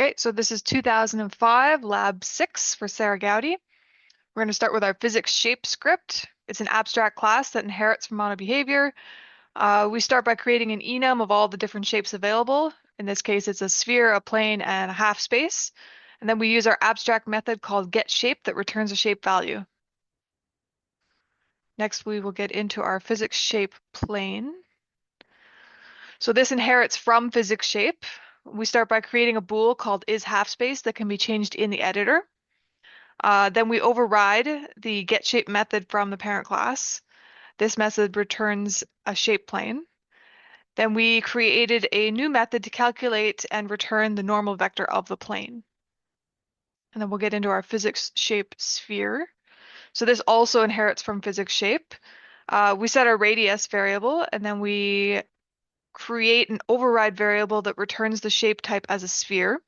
Okay, so this is 2005, Lab 6 for Sarah Gowdy. We're going to start with our physics shape script. It's an abstract class that inherits from MonoBehavior. We start by creating an enum of all the different shapes available. In this case, it's a sphere, a plane, and a half space. And then we use our abstract method called getShape that returns a shape value. Next, we will get into our physics shape plane. So this inherits from physics shape. We start by creating a bool called isHalfSpace that can be changed in the editor. Then we override the getShape method from the parent class. This method returns a shape plane. Then we created a new method to calculate and return the normal vector of the plane. And then we'll get into our physics shape sphere. So this also inherits from physics shape. We set our radius variable, and then we create an override variable that returns the shape type as a sphere.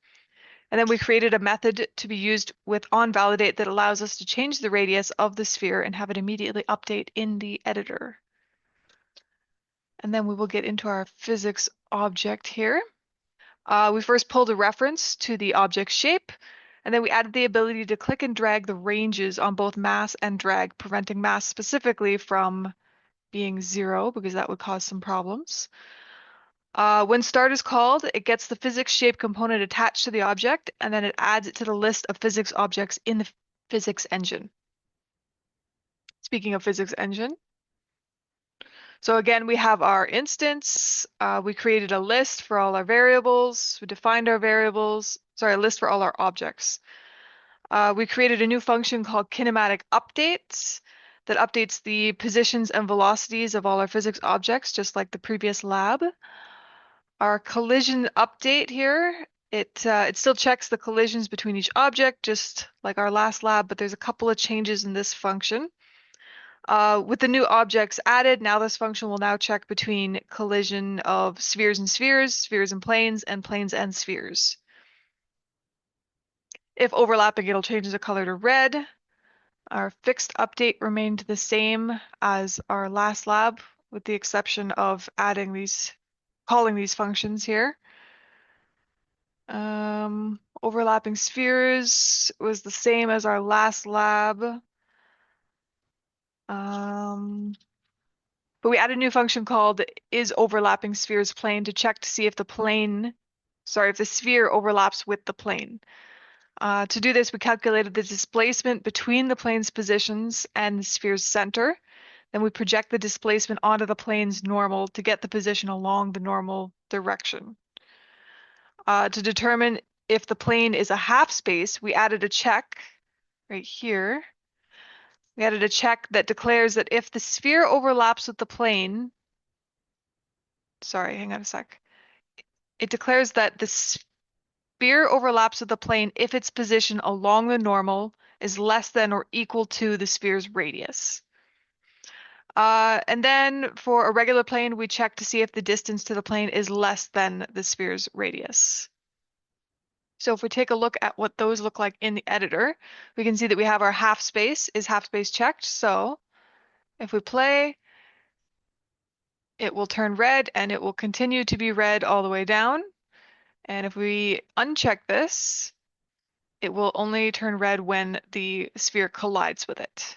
And then we created a method to be used with onValidate that allows us to change the radius of the sphere and have it immediately update in the editor. And then we will get into our physics object here. We first pulled a reference to the object shape, and then we added the ability to click and drag the ranges on both mass and drag, preventing mass specifically from being 0 because that would cause some problems. When start is called, it gets the physics shape component attached to the object, and then it adds it to the list of physics objects in the physics engine. Speaking of physics engine, so again, we have our instance. We created a list for all our variables. We defined our variables. Sorry, a list for all our objects. We created a new function called kinematic updates that updates the positions and velocities of all our physics objects, just like the previous lab. Our collision update here, it still checks the collisions between each object, just like our last lab, but there's a couple of changes in this function. With the new objects added, now this function will now check between collision of spheres and spheres, spheres and planes and spheres. If overlapping, it'll change the color to red. Our fixed update remained the same as our last lab, with the exception of adding these, calling these functions here. Overlapping spheres was the same as our last lab. But we added a new function called isOverlappingSpheresPlane to check to see if if the sphere overlaps with the plane. To do this, we calculated the displacement between the plane's positions and the sphere's center. Then we project the displacement onto the plane's normal to get the position along the normal direction. To determine if the plane is a half space, we added a check right here. We added a check that declares that if the sphere overlaps with the plane, sorry, hang on a sec. It declares that the sphere overlaps with the plane if its position along the normal is less than or equal to the sphere's radius. And then for a regular plane, we check to see if the distance to the plane is less than the sphere's radius. So if we take a look at what those look like in the editor, we can see that we have our half space checked. So if we play, it will turn red and it will continue to be red all the way down. And if we uncheck this, it will only turn red when the sphere collides with it.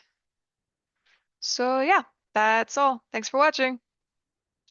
So yeah, that's all. Thanks for watching.